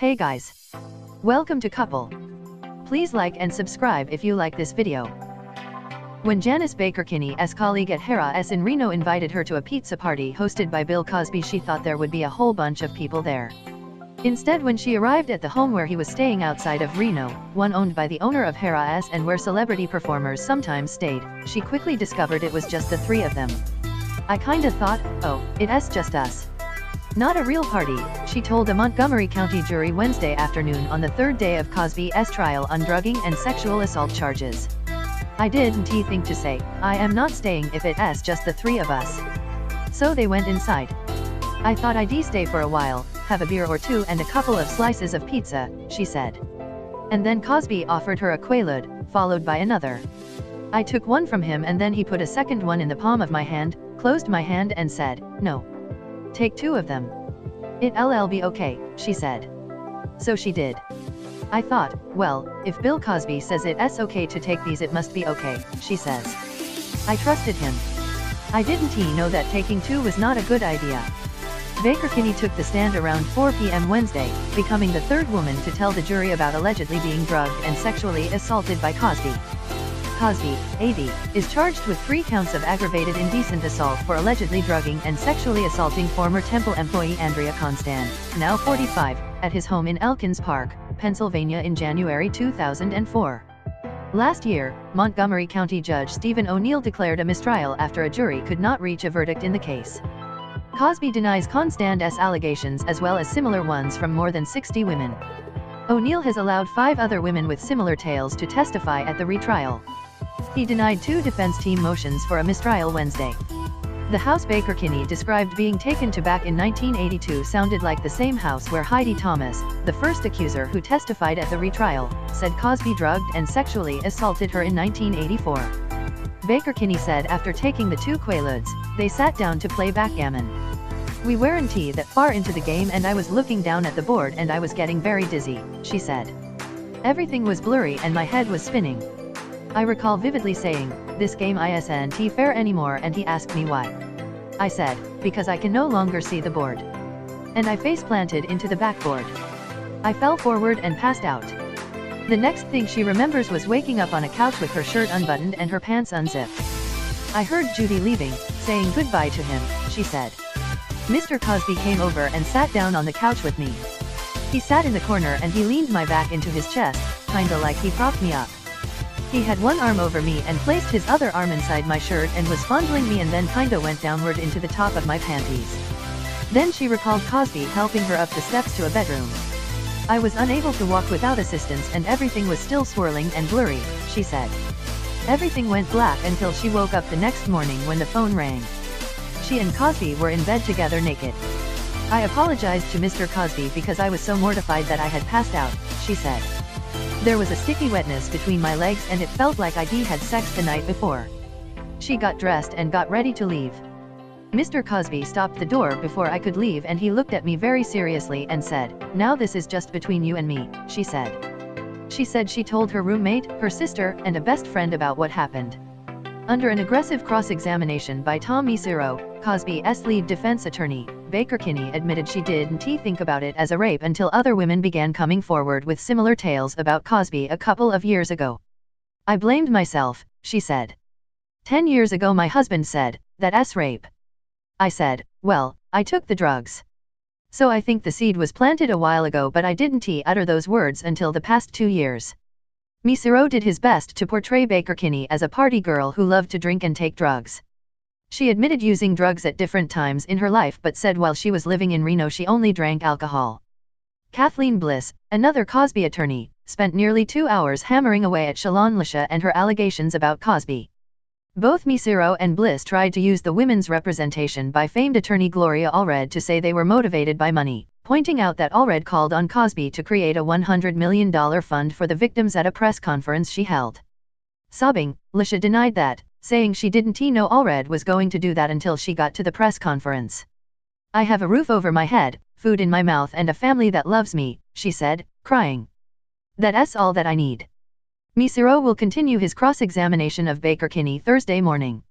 Hey guys. Welcome to Couple. Please like and subscribe if you like this video. When Janice Baker Kinney's colleague at Harrah's in Reno invited her to a pizza party hosted by Bill Cosby, she thought there would be a whole bunch of people there. Instead, when she arrived at the home where he was staying outside of Reno, one owned by the owner of Harrah's and where celebrity performers sometimes stayed, she quickly discovered it was just the three of them. I kinda thought, oh, it's just us. Not a real party, she told a Montgomery County jury Wednesday afternoon on the third day of Cosby's trial on drugging and sexual assault charges. I didn't think to say, I am not staying if it's just the three of us. So they went inside. I thought I'd stay for a while, have a beer or two and a couple of slices of pizza, she said. And then Cosby offered her a Quaalude, followed by another. I took one from him and then he put a second one in the palm of my hand, closed my hand and said, no. Take two of them. It'll be okay, she said. So she did. I thought, well, if Bill Cosby says it's okay to take these, it must be okay, she says. I trusted him. I didn't know that taking two was not a good idea. Baker Kinney took the stand around 4 p.m. Wednesday, becoming the third woman to tell the jury about allegedly being drugged and sexually assaulted by Cosby. Cosby, 80, is charged with 3 counts of aggravated indecent assault for allegedly drugging and sexually assaulting former Temple employee Andrea Constand, now 45, at his home in Elkins Park, Pennsylvania in January 2004. Last year, Montgomery County Judge Stephen O'Neill declared a mistrial after a jury could not reach a verdict in the case. Cosby denies Constand's allegations as well as similar ones from more than 60 women. O'Neill has allowed 5 other women with similar tales to testify at the retrial. He denied 2 defense team motions for a mistrial Wednesday. The house Baker Kinney described being taken to back in 1982 sounded like the same house where Heidi Thomas, the first accuser who testified at the retrial, said Cosby drugged and sexually assaulted her in 1984. Baker Kinney said after taking the 2 Quaaludes, they sat down to play backgammon. We weren't that far into the game and I was looking down at the board and I was getting very dizzy, she said. Everything was blurry and my head was spinning. I recall vividly saying, this game isn't fair anymore, and he asked me why. I said, because I can no longer see the board. And I face planted into the backboard. I fell forward and passed out. The next thing she remembers was waking up on a couch with her shirt unbuttoned and her pants unzipped. I heard Judy leaving, saying goodbye to him, she said. Mr. Cosby came over and sat down on the couch with me. He sat in the corner and he leaned my back into his chest, kinda like he propped me up. He had one arm over me and placed his other arm inside my shirt and was fondling me and then kinda went downward into the top of my panties. Then she recalled Cosby helping her up the steps to a bedroom. I was unable to walk without assistance and everything was still swirling and blurry, she said. Everything went black until she woke up the next morning when the phone rang. She and Cosby were in bed together naked. I apologized to Mr. Cosby because I was so mortified that I had passed out, she said. There was a sticky wetness between my legs and it felt like I'd had sex the night before. She got dressed and got ready to leave. Mr. Cosby stopped the door before I could leave and he looked at me very seriously and said, now this is just between you and me, she said. She said she told her roommate, her sister, and a best friend about what happened. Under an aggressive cross-examination by Tom Mesereau, Cosby's lead defense attorney, Baker Kinney admitted she didn't think about it as a rape until other women began coming forward with similar tales about Cosby a couple of years ago. I blamed myself, she said. 10 years ago my husband said, that's rape. I said, well, I took the drugs. So I think the seed was planted a while ago but I didn't utter those words until the past 2 years. Mesereau did his best to portray Baker Kinney as a party girl who loved to drink and take drugs. She admitted using drugs at different times in her life but said while she was living in Reno she only drank alcohol. Kathleen Bliss, another Cosby attorney, spent nearly 2 hours hammering away at Shalon Lisha and her allegations about Cosby. Both Mesereau and Bliss tried to use the women's representation by famed attorney Gloria Allred to say they were motivated by money, pointing out that Allred called on Cosby to create a $100 million fund for the victims at a press conference she held. Sobbing, Lisha denied that, saying she didn't know Allred was going to do that until she got to the press conference. I have a roof over my head, food in my mouth and a family that loves me, she said, crying. That's all that I need. Mesereau will continue his cross-examination of Baker Kinney Thursday morning.